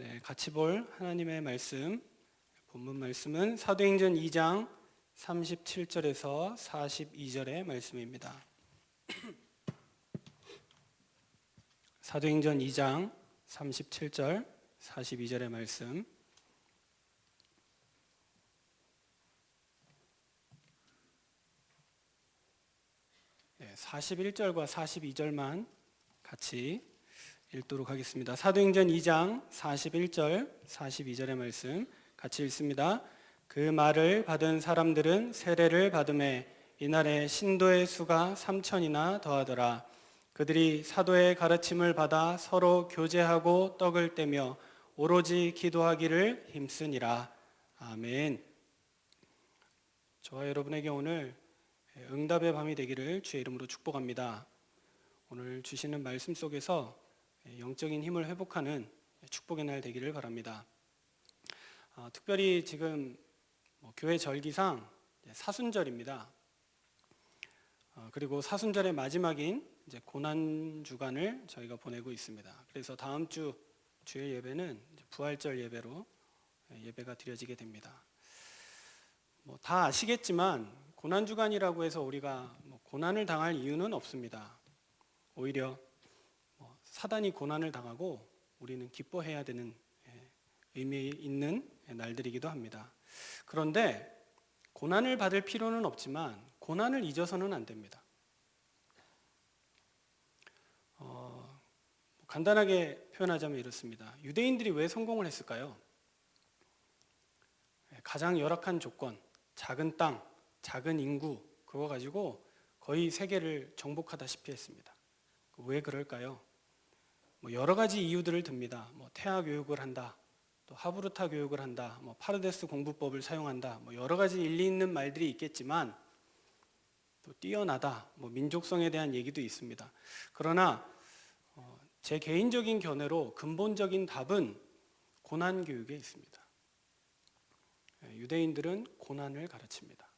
네, 같이 볼 하나님의 말씀, 본문 말씀은 사도행전 2장 37절에서 42절의 말씀입니다. 사도행전 2장 37절, 42절의 말씀. 네, 41절과 42절만 같이 읽도록 하겠습니다. 사도행전 2장 41절, 42절의 말씀 같이 읽습니다. 그 말을 받은 사람들은 세례를 받음에 이날에 신도의 수가 3천이나 더하더라. 그들이 사도의 가르침을 받아 서로 교제하고 떡을 떼며 오로지 기도하기를 힘쓰니라. 아멘. 저와 여러분에게 오늘 응답의 밤이 되기를 주의 이름으로 축복합니다. 오늘 주시는 말씀 속에서 영적인 힘을 회복하는 축복의 날 되기를 바랍니다. 특별히 지금 교회 절기상 사순절입니다. 그리고 사순절의 마지막인 이제 고난 주간을 저희가 보내고 있습니다. 그래서 다음 주 주일 예배는 부활절 예배로 예배가 드려지게 됩니다. 다 아시겠지만 고난 주간이라고 해서 우리가 고난을 당할 이유는 없습니다. 오히려 사단이 고난을 당하고 우리는 기뻐해야 되는 의미 있는 날들이기도 합니다. 그런데 고난을 받을 필요는 없지만 고난을 잊어서는 안 됩니다. 간단하게 표현하자면 이렇습니다. 유대인들이 왜 성공을 했을까요? 가장 열악한 조건, 작은 땅, 작은 인구, 그거 가지고 거의 세계를 정복하다시피 했습니다. 왜 그럴까요? 여러 가지 이유들을 듭니다. 태아 교육을 한다, 또 하브루타 교육을 한다, 파르데스 공부법을 사용한다, 여러 가지 일리 있는 말들이 있겠지만 또 뛰어나다, 민족성에 대한 얘기도 있습니다. 그러나 제 개인적인 견해로 근본적인 답은 고난 교육에 있습니다. 유대인들은 고난을 가르칩니다.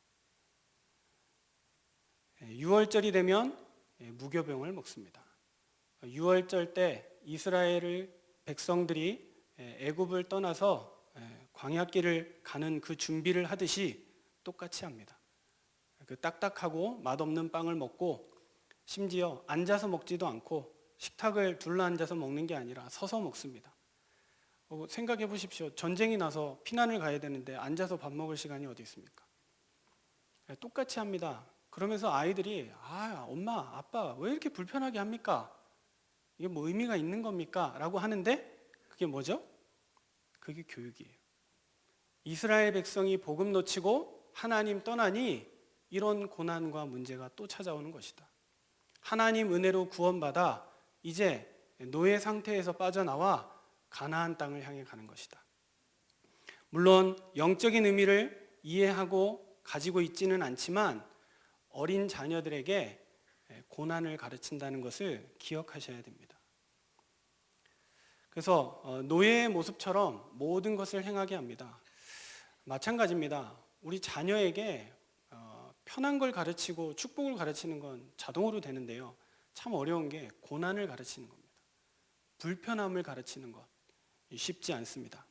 6월절이 되면 무교병을 먹습니다. 6월절 때 이스라엘 백성들이 애굽을 떠나서 광야길을 가는 그 준비를 하듯이 똑같이 합니다. 그 딱딱하고 맛없는 빵을 먹고 심지어 앉아서 먹지도 않고 식탁을 둘러앉아서 먹는 게 아니라 서서 먹습니다. 생각해 보십시오. 전쟁이 나서 피난을 가야 되는데 앉아서 밥 먹을 시간이 어디 있습니까? 똑같이 합니다. 그러면서 아이들이 엄마, 아빠 왜 이렇게 불편하게 합니까? 이게 의미가 있는 겁니까? 라고 하는데 그게 뭐죠? 그게 교육이에요. 이스라엘 백성이 복음 놓치고 하나님 떠나니 이런 고난과 문제가 또 찾아오는 것이다. 하나님 은혜로 구원받아 이제 노예 상태에서 빠져나와 가나안 땅을 향해 가는 것이다. 물론 영적인 의미를 이해하고 가지고 있지는 않지만 어린 자녀들에게 고난을 가르친다는 것을 기억하셔야 됩니다. 그래서 노예의 모습처럼 모든 것을 행하게 합니다. 마찬가지입니다. 우리 자녀에게 편한 걸 가르치고 축복을 가르치는 건 자동으로 되는데요. 참 어려운 게 고난을 가르치는 겁니다. 불편함을 가르치는 것 쉽지 않습니다.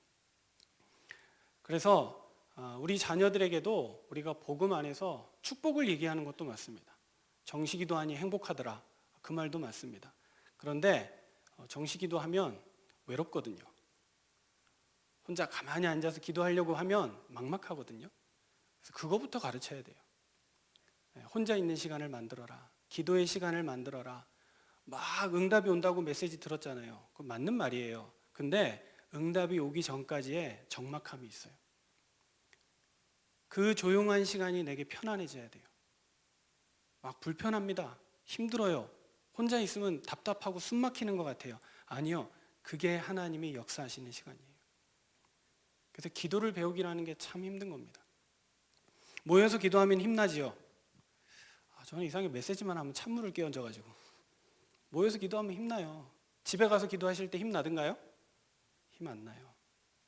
그래서 우리 자녀들에게도 우리가 복음 안에서 축복을 얘기하는 것도 맞습니다. 정시기도하니 행복하더라, 그 말도 맞습니다. 그런데 정시기도하면 외롭거든요. 혼자 가만히 앉아서 기도하려고 하면 막막하거든요. 그래서 그거부터 가르쳐야 돼요. 혼자 있는 시간을 만들어라, 기도의 시간을 만들어라. 막 응답이 온다고 메시지 들었잖아요. 그건 맞는 말이에요. 근데 응답이 오기 전까지의 적막함이 있어요. 그 조용한 시간이 내게 편안해져야 돼요. 막 불편합니다. 힘들어요. 혼자 있으면 답답하고 숨 막히는 것 같아요. 아니요. 그게 하나님이 역사하시는 시간이에요. 그래서 기도를 배우기라는 게 참 힘든 겁니다. 모여서 기도하면 힘나지요. 저는 이상하게 메시지만 하면 찬물을 끼얹어가지고 모여서 기도하면 힘나요. 집에 가서 기도하실 때 힘나든가요? 힘 안 나요.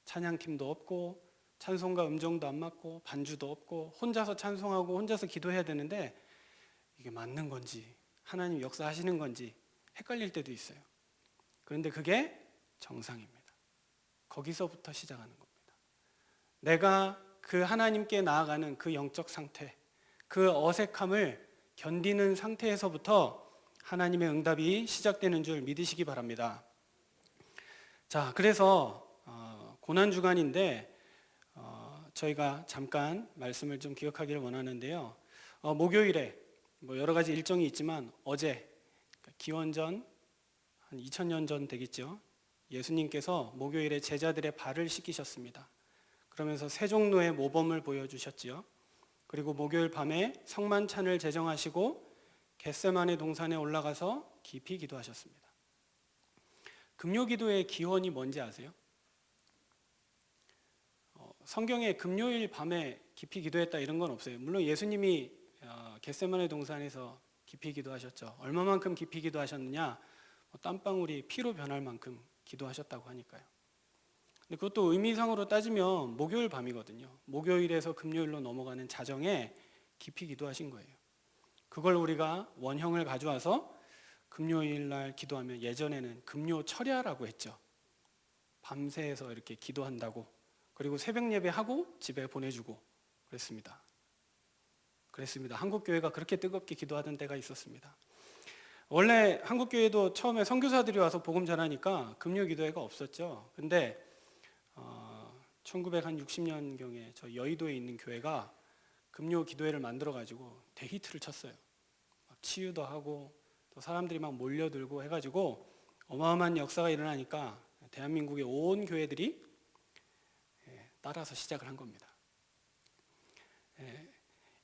찬양팀도 없고 찬송가 음정도 안 맞고 반주도 없고 혼자서 찬송하고 혼자서 기도해야 되는데 이게 맞는 건지 하나님 역사하시는 건지 헷갈릴 때도 있어요. 그런데 그게 정상입니다. 거기서부터 시작하는 겁니다. 내가 그 하나님께 나아가는 그 영적 상태, 그 어색함을 견디는 상태에서부터 하나님의 응답이 시작되는 줄 믿으시기 바랍니다. 자, 그래서 고난주간인데 저희가 잠깐 말씀을 좀 기억하기를 원하는데요. 목요일에 여러 가지 일정이 있지만 어제 기원전 한 2000년 전 되겠죠. 예수님께서 목요일에 제자들의 발을 씻기셨습니다. 그러면서 세 종로의 모범을 보여주셨지요. 그리고 목요일 밤에 성만찬을 제정하시고 겟세마네 동산에 올라가서 깊이 기도하셨습니다. 금요기도의 기원이 뭔지 아세요? 성경에 금요일 밤에 깊이 기도했다 이런 건 없어요. 물론 예수님이 겟세마네 동산에서 깊이 기도하셨죠. 얼마만큼 깊이 기도하셨느냐? 땀방울이 피로 변할 만큼 기도하셨다고 하니까요. 근데 그것도 의미상으로 따지면 목요일 밤이거든요. 목요일에서 금요일로 넘어가는 자정에 깊이 기도하신 거예요. 그걸 우리가 원형을 가져와서 금요일 날 기도하면 예전에는 금요 철야라고 했죠. 밤새서 이렇게 기도한다고. 그리고 새벽 예배하고 집에 보내주고 그랬습니다. 한국 교회가 그렇게 뜨겁게 기도하던 때가 있었습니다. 원래 한국 교회도 처음에 선교사들이 와서 복음 전하니까 금요 기도회가 없었죠. 근데 1960년경에 저 여의도에 있는 교회가 금요 기도회를 만들어 가지고 대히트를 쳤어요. 막 치유도 하고 또 사람들이 막 몰려들고 해가지고 어마어마한 역사가 일어나니까 대한민국의 온 교회들이 따라서 시작을 한 겁니다.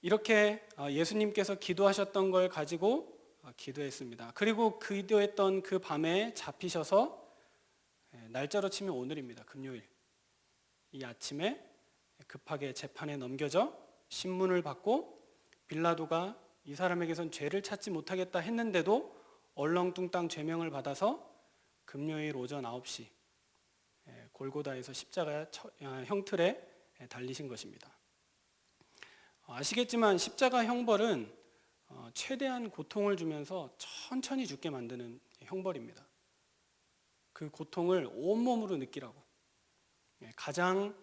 이렇게 예수님께서 기도하셨던 걸 가지고 기도했습니다. 그리고 기도했던 그 밤에 잡히셔서 날짜로 치면 오늘입니다. 금요일. 이 아침에 급하게 재판에 넘겨져 신문을 받고 빌라도가 이 사람에게선 죄를 찾지 못하겠다 했는데도 얼렁뚱땅 죄명을 받아서 금요일 오전 9시 골고다에서 십자가 형틀에 달리신 것입니다. 아시겠지만 십자가 형벌은 최대한 고통을 주면서 천천히 죽게 만드는 형벌입니다. 그 고통을 온몸으로 느끼라고. 가장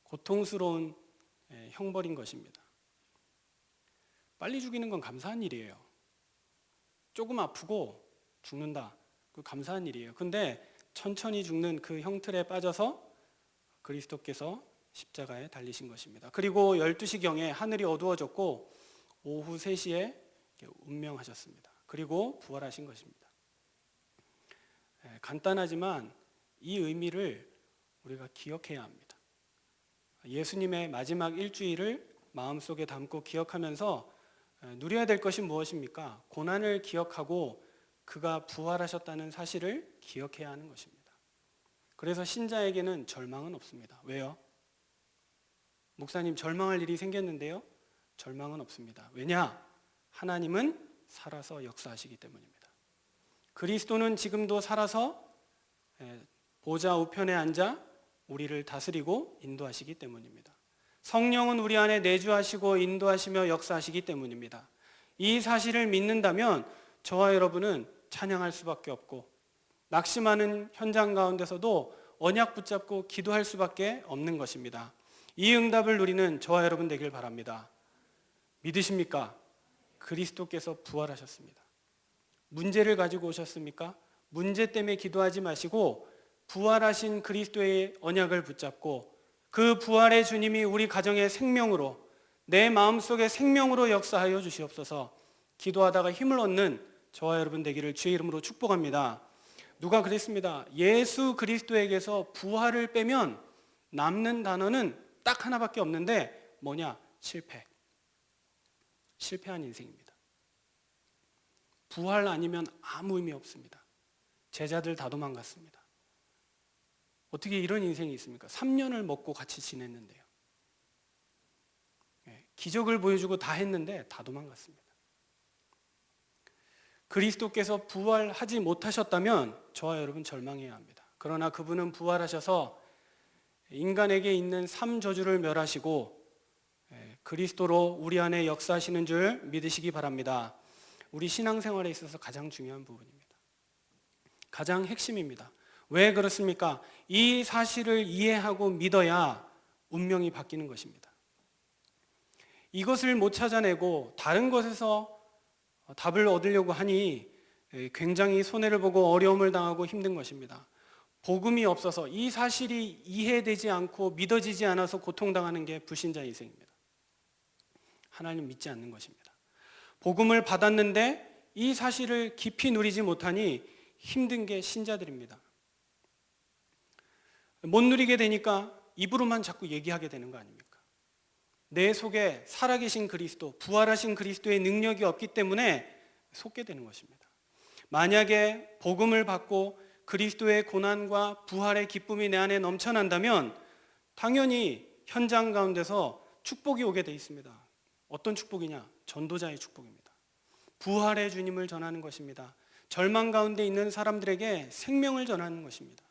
고통스러운 형벌인 것입니다. 빨리 죽이는 건 감사한 일이에요. 조금 아프고 죽는다. 그 감사한 일이에요. 근데 천천히 죽는 그 형틀에 빠져서 그리스도께서 십자가에 달리신 것입니다. 그리고 12시경에 하늘이 어두워졌고 오후 3시에 운명하셨습니다. 그리고 부활하신 것입니다. 간단하지만 이 의미를 우리가 기억해야 합니다. 예수님의 마지막 일주일을 마음속에 담고 기억하면서 누려야 될 것이 무엇입니까? 고난을 기억하고 그가 부활하셨다는 사실을 기억해야 하는 것입니다. 그래서 신자에게는 절망은 없습니다. 왜요? 목사님, 절망할 일이 생겼는데요? 절망은 없습니다. 왜냐? 하나님은 살아서 역사하시기 때문입니다. 그리스도는 지금도 살아서 보좌 우편에 앉아 우리를 다스리고 인도하시기 때문입니다. 성령은 우리 안에 내주하시고 인도하시며 역사하시기 때문입니다. 이 사실을 믿는다면 저와 여러분은 찬양할 수밖에 없고 낙심하는 현장 가운데서도 언약 붙잡고 기도할 수밖에 없는 것입니다. 이 응답을 누리는 저와 여러분 되길 바랍니다. 믿으십니까? 그리스도께서 부활하셨습니다. 문제를 가지고 오셨습니까? 문제 때문에 기도하지 마시고 부활하신 그리스도의 언약을 붙잡고 그 부활의 주님이 우리 가정의 생명으로 내 마음속에 생명으로 역사하여 주시옵소서. 기도하다가 힘을 얻는 저와 여러분 되기를 주의 이름으로 축복합니다. 누가 그랬습니다. 예수 그리스도에게서 부활을 빼면 남는 단어는 딱 하나밖에 없는데 뭐냐? 실패. 실패한 인생입니다. 부활 아니면 아무 의미 없습니다. 제자들 다 도망갔습니다. 어떻게 이런 인생이 있습니까? 3년을 먹고 같이 지냈는데요. 기적을 보여주고 다 했는데 다 도망갔습니다. 그리스도께서 부활하지 못하셨다면 저와 여러분 절망해야 합니다. 그러나 그분은 부활하셔서 인간에게 있는 삶저주를 멸하시고 그리스도로 우리 안에 역사하시는 줄 믿으시기 바랍니다. 우리 신앙생활에 있어서 가장 중요한 부분입니다. 가장 핵심입니다. 왜 그렇습니까? 이 사실을 이해하고 믿어야 운명이 바뀌는 것입니다. 이것을 못 찾아내고 다른 것에서 답을 얻으려고 하니 굉장히 손해를 보고 어려움을 당하고 힘든 것입니다. 복음이 없어서 이 사실이 이해되지 않고 믿어지지 않아서 고통당하는 게 불신자 인생입니다. 하나님 믿지 않는 것입니다. 복음을 받았는데 이 사실을 깊이 누리지 못하니 힘든 게 신자들입니다. 못 누리게 되니까 입으로만 자꾸 얘기하게 되는 거 아닙니까? 내 속에 살아계신 그리스도, 부활하신 그리스도의 능력이 없기 때문에 속게 되는 것입니다. 만약에 복음을 받고 그리스도의 고난과 부활의 기쁨이 내 안에 넘쳐난다면 당연히 현장 가운데서 축복이 오게 돼 있습니다. 어떤 축복이냐? 전도자의 축복입니다. 부활의 주님을 전하는 것입니다. 절망 가운데 있는 사람들에게 생명을 전하는 것입니다.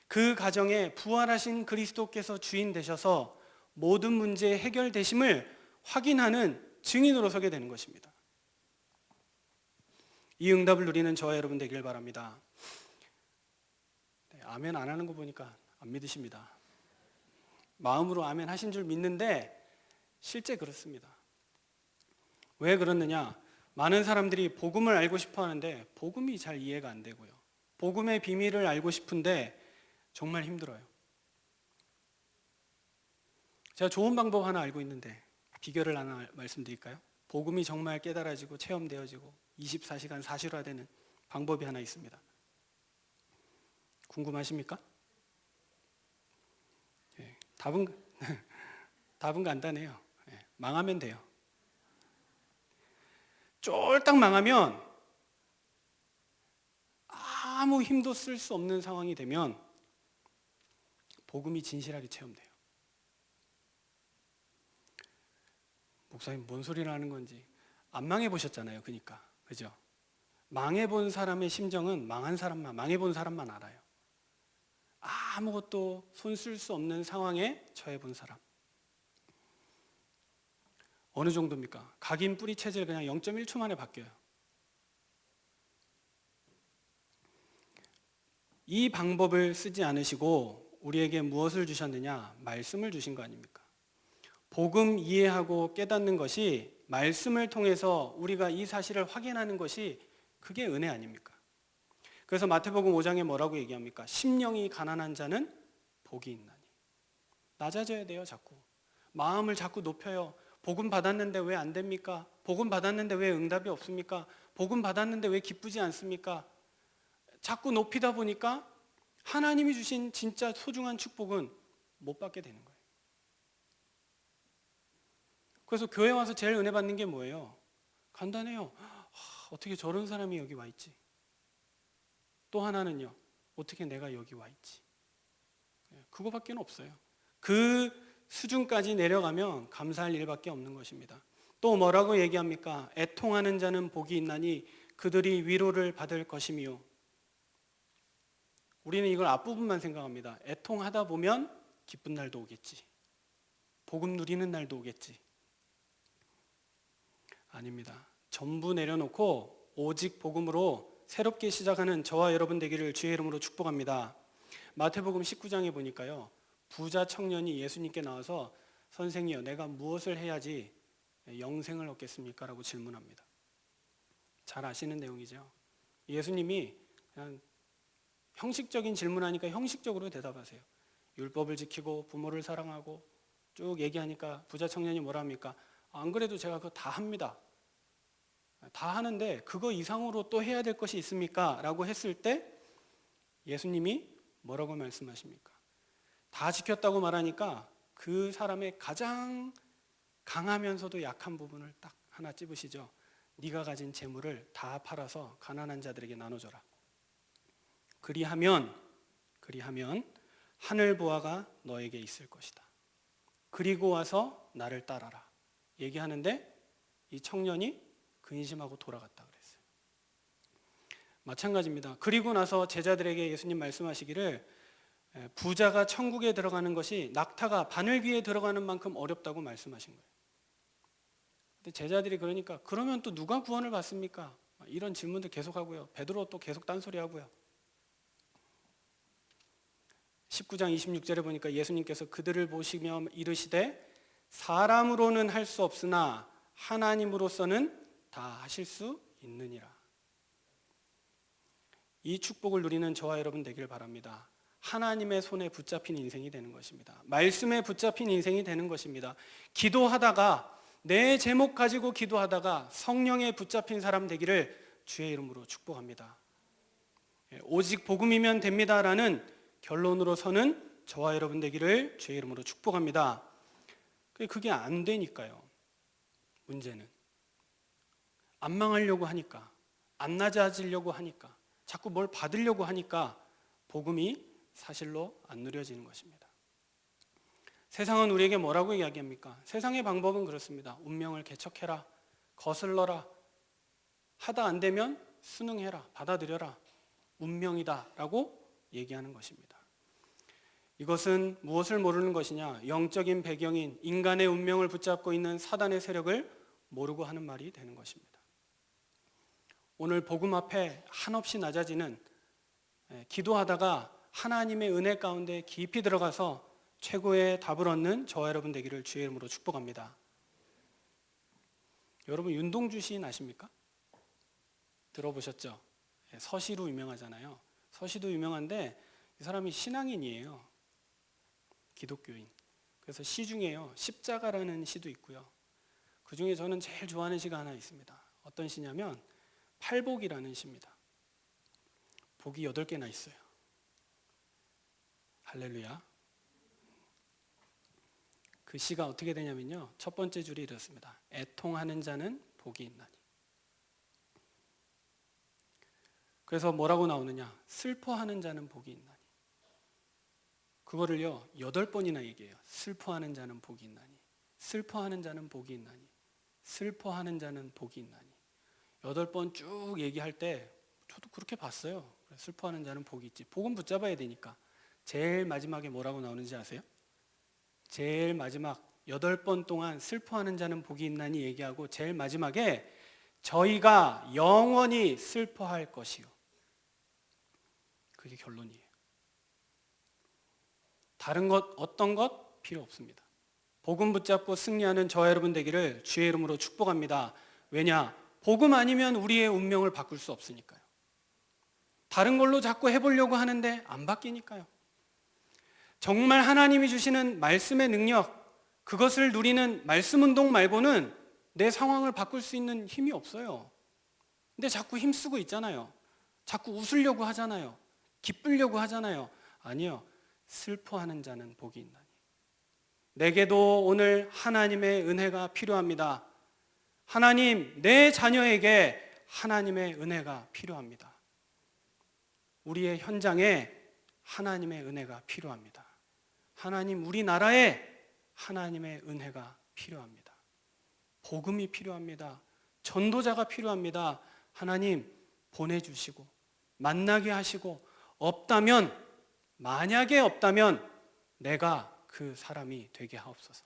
그 가정에 부활하신 그리스도께서 주인 되셔서 모든 문제의 해결되심을 확인하는 증인으로 서게 되는 것입니다. 이 응답을 누리는 저와 여러분 되길 바랍니다. 아멘 안 하는 거 보니까 안 믿으십니다. 마음으로 아멘 하신 줄 믿는데 실제 그렇습니다. 왜 그렇느냐? 많은 사람들이 복음을 알고 싶어 하는데 복음이 잘 이해가 안 되고요. 복음의 비밀을 알고 싶은데 정말 힘들어요. 제가 좋은 방법 하나 알고 있는데 비결을 하나 말씀드릴까요? 복음이 정말 깨달아지고 체험되어지고 24시간 사실화되는 방법이 하나 있습니다. 궁금하십니까? 네, 답은 간단해요. 네, 망하면 돼요. 쫄딱 망하면 아무 힘도 쓸 수 없는 상황이 되면 복음이 진실하게 체험돼요. 목사님 뭔 소리를 하는 건지 안 망해보셨잖아요. 그러니까 그죠? 망해본 사람의 심정은 망해본 사람만 알아요. 아무것도 손 쓸 수 없는 상황에 처해본 사람. 어느 정도입니까? 각인 뿌리 체질 그냥 0.1초 만에 바뀌어요. 이 방법을 쓰지 않으시고 우리에게 무엇을 주셨느냐? 말씀을 주신 거 아닙니까? 복음 이해하고 깨닫는 것이 말씀을 통해서 우리가 이 사실을 확인하는 것이 그게 은혜 아닙니까? 그래서 마태복음 5장에 뭐라고 얘기합니까? 심령이 가난한 자는 복이 있나니. 낮아져야 돼요, 자꾸. 마음을 자꾸 높여요. 복음 받았는데 왜 안 됩니까? 복음 받았는데 왜 응답이 없습니까? 복음 받았는데 왜 기쁘지 않습니까? 자꾸 높이다 보니까 하나님이 주신 진짜 소중한 축복은 못 받게 되는 거예요. 그래서 교회 와서 제일 은혜 받는 게 뭐예요? 간단해요. 어떻게 저런 사람이 여기 와 있지? 또 하나는요. 어떻게 내가 여기 와 있지? 그거밖에 없어요. 그 수준까지 내려가면 감사할 일밖에 없는 것입니다. 또 뭐라고 얘기합니까? 애통하는 자는 복이 있나니 그들이 위로를 받을 것이며. 우리는 이걸 앞부분만 생각합니다. 애통하다 보면 기쁜 날도 오겠지. 복음 누리는 날도 오겠지. 아닙니다. 전부 내려놓고 오직 복음으로 새롭게 시작하는 저와 여러분 되기를 주의 이름으로 축복합니다. 마태복음 19장에 보니까요. 부자 청년이 예수님께 나와서 선생이여 내가 무엇을 해야지 영생을 얻겠습니까? 라고 질문합니다. 잘 아시는 내용이죠. 예수님이 그냥 형식적인 질문하니까 형식적으로 대답하세요. 율법을 지키고 부모를 사랑하고 쭉 얘기하니까 부자 청년이 뭐라 합니까? 안 그래도 제가 그거 다 합니다. 다 하는데 그거 이상으로 또 해야 될 것이 있습니까? 라고 했을 때 예수님이 뭐라고 말씀하십니까? 다 지켰다고 말하니까 그 사람의 가장 강하면서도 약한 부분을 딱 하나 찝으시죠. 네가 가진 재물을 다 팔아서 가난한 자들에게 나눠줘라. 그리하면 하늘 보화가 너에게 있을 것이다. 그리고 와서 나를 따라라. 얘기하는데 이 청년이 근심하고 돌아갔다 그랬어요. 마찬가지입니다. 그리고 나서 제자들에게 예수님 말씀하시기를 부자가 천국에 들어가는 것이 낙타가 바늘귀에 들어가는 만큼 어렵다고 말씀하신 거예요. 근데 제자들이 그러니까 그러면 또 누가 구원을 받습니까? 이런 질문들 계속하고요. 베드로 또 계속 딴소리하고요. 19장 26절에 보니까 예수님께서 그들을 보시며 이르시되 사람으로는 할 수 없으나 하나님으로서는 다 하실 수 있느니라. 이 축복을 누리는 저와 여러분 되기를 바랍니다. 하나님의 손에 붙잡힌 인생이 되는 것입니다. 말씀에 붙잡힌 인생이 되는 것입니다. 기도하다가 내 제목 가지고 기도하다가 성령에 붙잡힌 사람 되기를 주의 이름으로 축복합니다. 오직 복음이면 됩니다라는 결론으로 서는 저와 여러분 되기를 주의 이름으로 축복합니다. 그게 안 되니까요. 문제는 안 망하려고 하니까, 안 낮아지려고 하니까, 자꾸 뭘 받으려고 하니까 복음이 사실로 안 누려지는 것입니다. 세상은 우리에게 뭐라고 이야기합니까? 세상의 방법은 그렇습니다. 운명을 개척해라, 거슬러라, 하다 안 되면 순응해라, 받아들여라, 운명이다 라고 얘기하는 것입니다. 이것은 무엇을 모르는 것이냐? 영적인 배경인 인간의 운명을 붙잡고 있는 사단의 세력을 모르고 하는 말이 되는 것입니다. 오늘 복음 앞에 한없이 낮아지는, 기도하다가 하나님의 은혜 가운데 깊이 들어가서 최고의 답을 얻는 저와 여러분 되기를 주의 이름으로 축복합니다. 여러분 윤동주 시인 아십니까? 들어보셨죠? 서시로 유명하잖아요. 서시도 유명한데 이 사람이 신앙인이에요. 기독교인. 그래서 시 중에요, 십자가라는 시도 있고요. 그 중에 저는 제일 좋아하는 시가 하나 있습니다. 어떤 시냐면 팔복이라는 시입니다. 복이 8개나 있어요. 할렐루야. 그 시가 어떻게 되냐면요, 첫 번째 줄이 이렇습니다. 애통하는 자는 복이 있나니. 그래서 뭐라고 나오느냐? 슬퍼하는 자는 복이 있나니. 그거를요 8번이나 얘기해요. 슬퍼하는 자는 복이 있나니, 슬퍼하는 자는 복이 있나니, 슬퍼하는 자는 복이 있나니. 8번 쭉 얘기할 때 저도 그렇게 봤어요. 슬퍼하는 자는 복이 있지. 복은 붙잡아야 되니까. 제일 마지막에 뭐라고 나오는지 아세요? 제일 마지막 8번 동안 슬퍼하는 자는 복이 있나니 얘기하고 제일 마지막에 저희가 영원히 슬퍼할 것이요. 그게 결론이에요. 다른 것, 어떤 것 필요 없습니다. 복음 붙잡고 승리하는 저와 여러분 되기를 주의 이름으로 축복합니다. 왜냐? 복음 아니면 우리의 운명을 바꿀 수 없으니까요. 다른 걸로 자꾸 해보려고 하는데 안 바뀌니까요. 정말 하나님이 주시는 말씀의 능력, 그것을 누리는 말씀 운동 말고는 내 상황을 바꿀 수 있는 힘이 없어요. 근데 자꾸 힘쓰고 있잖아요. 자꾸 웃으려고 하잖아요. 기쁘려고 하잖아요. 아니요. 슬퍼하는 자는 복이 있나니. 내게도 오늘 하나님의 은혜가 필요합니다. 하나님, 내 자녀에게 하나님의 은혜가 필요합니다. 우리의 현장에 하나님의 은혜가 필요합니다. 하나님, 우리나라에 하나님의 은혜가 필요합니다. 복음이 필요합니다. 전도자가 필요합니다. 하나님 보내주시고 만나게 하시고, 없다면, 만약에 없다면 내가 그 사람이 되게 하옵소서.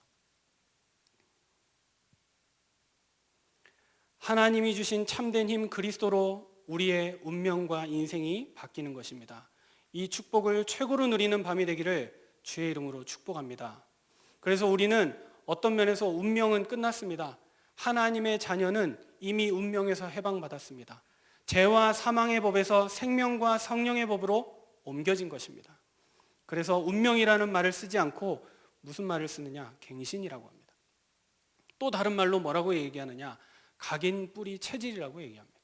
하나님이 주신 참된 힘 그리스도로 우리의 운명과 인생이 바뀌는 것입니다. 이 축복을 최고로 누리는 밤이 되기를 주의 이름으로 축복합니다. 그래서 우리는 어떤 면에서 운명은 끝났습니다. 하나님의 자녀는 이미 운명에서 해방받았습니다. 죄와 사망의 법에서 생명과 성령의 법으로 옮겨진 것입니다. 그래서 운명이라는 말을 쓰지 않고 무슨 말을 쓰느냐? 갱신이라고 합니다. 또 다른 말로 뭐라고 얘기하느냐? 각인 뿌리 체질이라고 얘기합니다.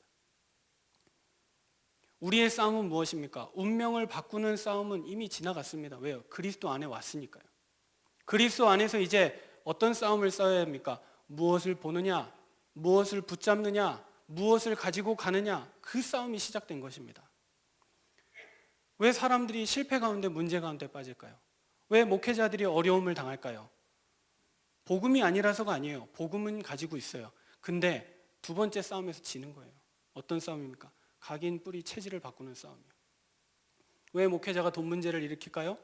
우리의 싸움은 무엇입니까? 운명을 바꾸는 싸움은 이미 지나갔습니다. 왜요? 그리스도 안에 왔으니까요. 그리스도 안에서 이제 어떤 싸움을 싸워야 합니까? 무엇을 보느냐, 무엇을 붙잡느냐, 무엇을 가지고 가느냐, 그 싸움이 시작된 것입니다. 왜 사람들이 실패 가운데, 문제 가운데 빠질까요? 왜 목회자들이 어려움을 당할까요? 복음이 아니라서가 아니에요. 복음은 가지고 있어요. 근데 두 번째 싸움에서 지는 거예요. 어떤 싸움입니까? 각인 뿌리 체질을 바꾸는 싸움이에요. 왜 목회자가 돈 문제를 일으킬까요?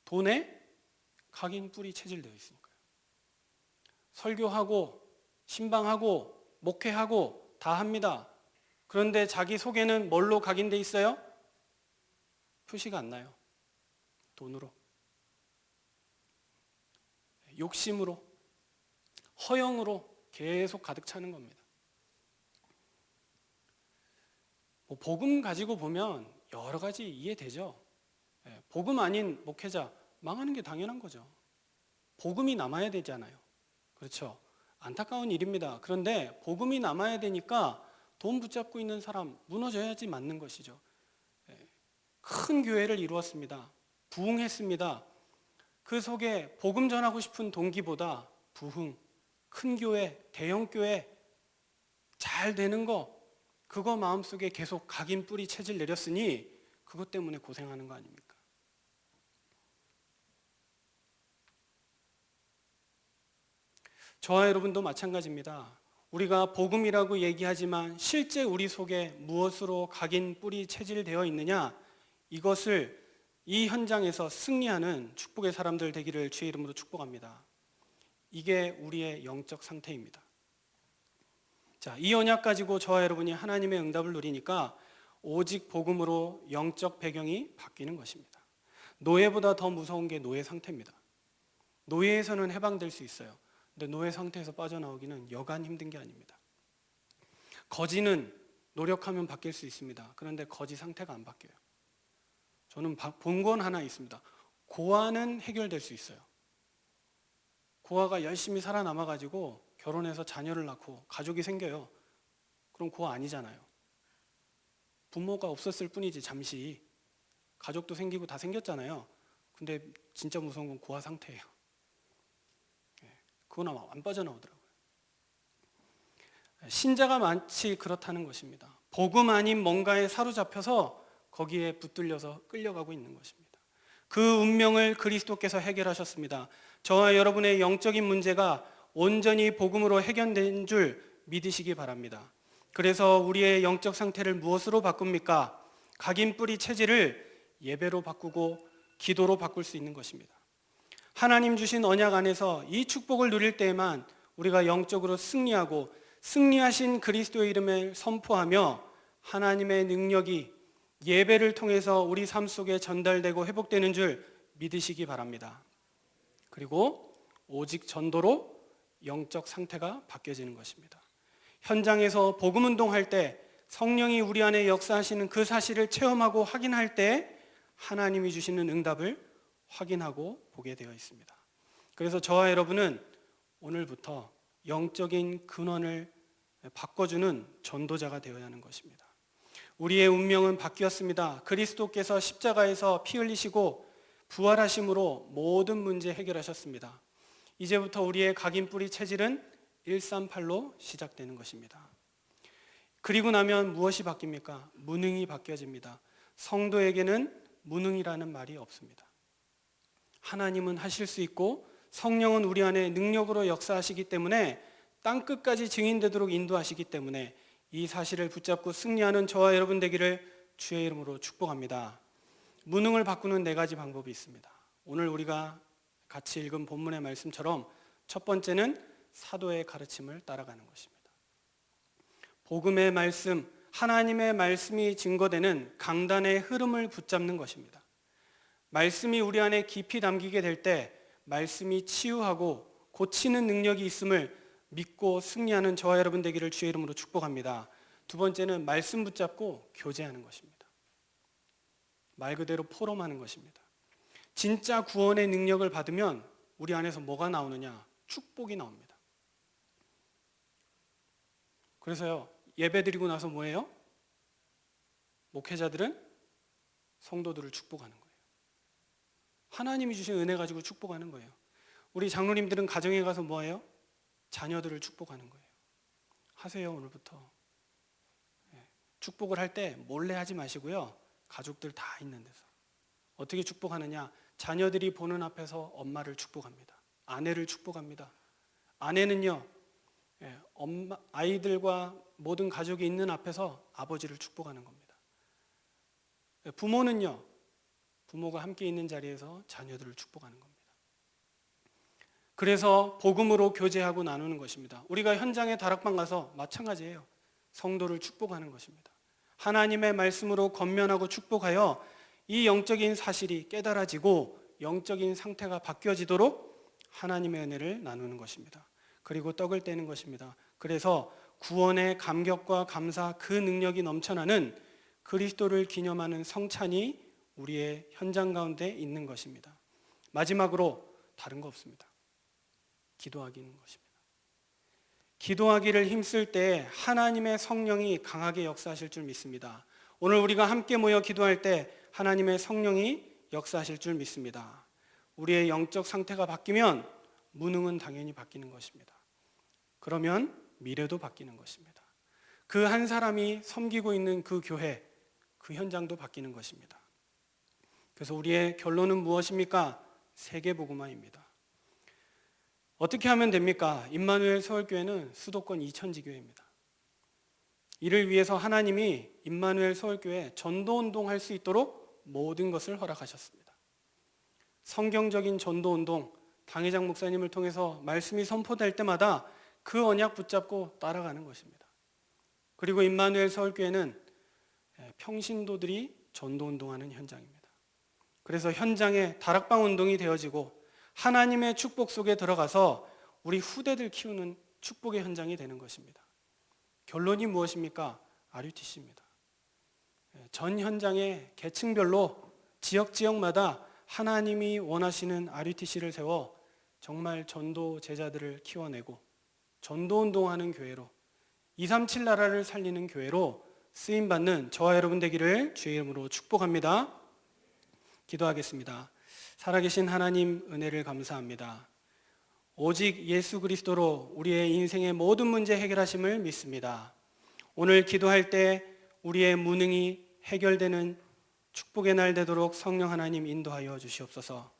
돈에 각인 뿌리 체질되어 있으니까요. 설교하고 신방하고 목회하고 다 합니다. 그런데 자기 속에는 뭘로 각인돼 있어요? 표시가 안 나요. 돈으로, 욕심으로, 허영으로 계속 가득 차는 겁니다. 복음 가지고 보면 여러 가지 이해되죠. 복음 아닌 목회자 망하는 게 당연한 거죠. 복음이 남아야 되잖아요. 그렇죠? 안타까운 일입니다. 그런데 복음이 남아야 되니까 돈 붙잡고 있는 사람 무너져야지 맞는 것이죠. 큰 교회를 이루었습니다. 부흥했습니다. 그 속에 복음 전하고 싶은 동기보다 부흥, 큰 교회, 대형 교회 잘 되는 거, 그거 마음속에 계속 각인 뿌리 체질 내렸으니 그것 때문에 고생하는 거 아닙니까? 저와 여러분도 마찬가지입니다. 우리가 복음이라고 얘기하지만 실제 우리 속에 무엇으로 각인 뿌리 체질되어 있느냐, 이것을 이 현장에서 승리하는 축복의 사람들 되기를 주의 이름으로 축복합니다. 이게 우리의 영적 상태입니다. 자, 이 언약 가지고 저와 여러분이 하나님의 응답을 누리니까 오직 복음으로 영적 배경이 바뀌는 것입니다. 노예보다 더 무서운 게 노예 상태입니다. 노예에서는 해방될 수 있어요. 근데 노예 상태에서 빠져나오기는 여간 힘든 게 아닙니다. 거지는 노력하면 바뀔 수 있습니다. 그런데 거지 상태가 안 바뀌어요. 저는 본 건 하나 있습니다. 고아는 해결될 수 있어요. 고아가 열심히 살아남아가지고 결혼해서 자녀를 낳고 가족이 생겨요. 그럼 고아 아니잖아요. 부모가 없었을 뿐이지 잠시. 가족도 생기고 다 생겼잖아요. 근데 진짜 무서운 건 고아 상태예요. 그건 안 빠져나오더라고요. 신자가 마치 그렇다는 것입니다. 복음 아닌 뭔가에 사로잡혀서 거기에 붙들려서 끌려가고 있는 것입니다. 그 운명을 그리스도께서 해결하셨습니다. 저와 여러분의 영적인 문제가 온전히 복음으로 해결된 줄 믿으시기 바랍니다. 그래서 우리의 영적 상태를 무엇으로 바꿉니까? 각인 뿌리 체질을 예배로 바꾸고 기도로 바꿀 수 있는 것입니다. 하나님 주신 언약 안에서 이 축복을 누릴 때에만 우리가 영적으로 승리하고 승리하신 그리스도의 이름을 선포하며 하나님의 능력이 예배를 통해서 우리 삶 속에 전달되고 회복되는 줄 믿으시기 바랍니다. 그리고 오직 전도로 영적 상태가 바뀌어지는 것입니다. 현장에서 복음 운동할 때 성령이 우리 안에 역사하시는 그 사실을 체험하고 확인할 때 하나님이 주시는 응답을 확인하고 보게 되어 있습니다. 그래서 저와 여러분은 오늘부터 영적인 근원을 바꿔주는 전도자가 되어야 하는 것입니다. 우리의 운명은 바뀌었습니다. 그리스도께서 십자가에서 피 흘리시고 부활하심으로 모든 문제 해결하셨습니다. 이제부터 우리의 각인 뿌리 체질은 138로 시작되는 것입니다. 그리고 나면 무엇이 바뀝니까? 무능이 바뀌어집니다. 성도에게는 무능이라는 말이 없습니다. 하나님은 하실 수 있고 성령은 우리 안에 능력으로 역사하시기 때문에 땅끝까지 증인되도록 인도하시기 때문에 이 사실을 붙잡고 승리하는 저와 여러분 되기를 주의 이름으로 축복합니다. 무능을 바꾸는 4가지 방법이 있습니다. 오늘 우리가 같이 읽은 본문의 말씀처럼 첫 번째는 사도의 가르침을 따라가는 것입니다. 복음의 말씀, 하나님의 말씀이 증거되는 강단의 흐름을 붙잡는 것입니다. 말씀이 우리 안에 깊이 담기게 될 때 말씀이 치유하고 고치는 능력이 있음을 믿고 승리하는 저와 여러분 되기를 주의 이름으로 축복합니다. 두 번째는 말씀 붙잡고 교제하는 것입니다. 말 그대로 포럼하는 것입니다. 진짜 구원의 능력을 받으면 우리 안에서 뭐가 나오느냐? 축복이 나옵니다. 그래서요, 예배 드리고 나서 뭐예요? 목회자들은 성도들을 축복하는 거예요. 하나님이 주신 은혜 가지고 축복하는 거예요. 우리 장로님들은 가정에 가서 뭐예요? 자녀들을 축복하는 거예요. 하세요, 오늘부터. 축복을 할 때 몰래 하지 마시고요. 가족들 다 있는 데서. 어떻게 축복하느냐? 자녀들이 보는 앞에서 엄마를 축복합니다. 아내를 축복합니다. 아내는요, 아이들과 모든 가족이 있는 앞에서 아버지를 축복하는 겁니다. 부모는요, 부모가 함께 있는 자리에서 자녀들을 축복하는 겁니다. 그래서 복음으로 교제하고 나누는 것입니다. 우리가 현장에 다락방 가서 마찬가지예요. 성도를 축복하는 것입니다. 하나님의 말씀으로 권면하고 축복하여 이 영적인 사실이 깨달아지고 영적인 상태가 바뀌어지도록 하나님의 은혜를 나누는 것입니다. 그리고 떡을 떼는 것입니다. 그래서 구원의 감격과 감사, 그 능력이 넘쳐나는 그리스도를 기념하는 성찬이 우리의 현장 가운데 있는 것입니다. 마지막으로 다른 거 없습니다. 기도하기는 것입니다. 기도하기를 힘쓸 때 하나님의 성령이 강하게 역사하실 줄 믿습니다. 오늘 우리가 함께 모여 기도할 때 하나님의 성령이 역사하실 줄 믿습니다. 우리의 영적 상태가 바뀌면 무능은 당연히 바뀌는 것입니다. 그러면 미래도 바뀌는 것입니다. 그 한 사람이 섬기고 있는 그 교회, 그 현장도 바뀌는 것입니다. 그래서 우리의 결론은 무엇입니까? 세계복음화입니다. 어떻게 하면 됩니까? 임마누엘 서울교회는 수도권 2000지교회입니다. 이를 위해서 하나님이 임마누엘 서울교회 전도운동할 수 있도록 모든 것을 허락하셨습니다. 성경적인 전도운동, 당회장 목사님을 통해서 말씀이 선포될 때마다 그 언약 붙잡고 따라가는 것입니다. 그리고 임마누엘 서울교회는 평신도들이 전도운동하는 현장입니다. 그래서 현장에 다락방 운동이 되어지고 하나님의 축복 속에 들어가서 우리 후대들 키우는 축복의 현장이 되는 것입니다. 결론이 무엇입니까? RUTC입니다. 전 현장의 계층별로 지역마다 하나님이 원하시는 RUTC를 세워 정말 전도 제자들을 키워내고 전도운동하는 교회로 237 나라를 살리는 교회로 쓰임받는 저와 여러분 되기를 주의 이름으로 축복합니다. 기도하겠습니다. 살아계신 하나님, 은혜를 감사합니다. 오직 예수 그리스도로 우리의 인생의 모든 문제 해결하심을 믿습니다. 오늘 기도할 때 우리의 무능이 해결되는 축복의 날 되도록 성령 하나님 인도하여 주시옵소서.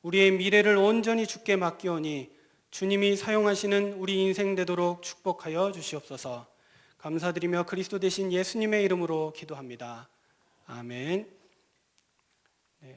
우리의 미래를 온전히 주께 맡기오니 주님이 사용하시는 우리 인생 되도록 축복하여 주시옵소서. 감사드리며 그리스도 되신 예수님의 이름으로 기도합니다. 아멘.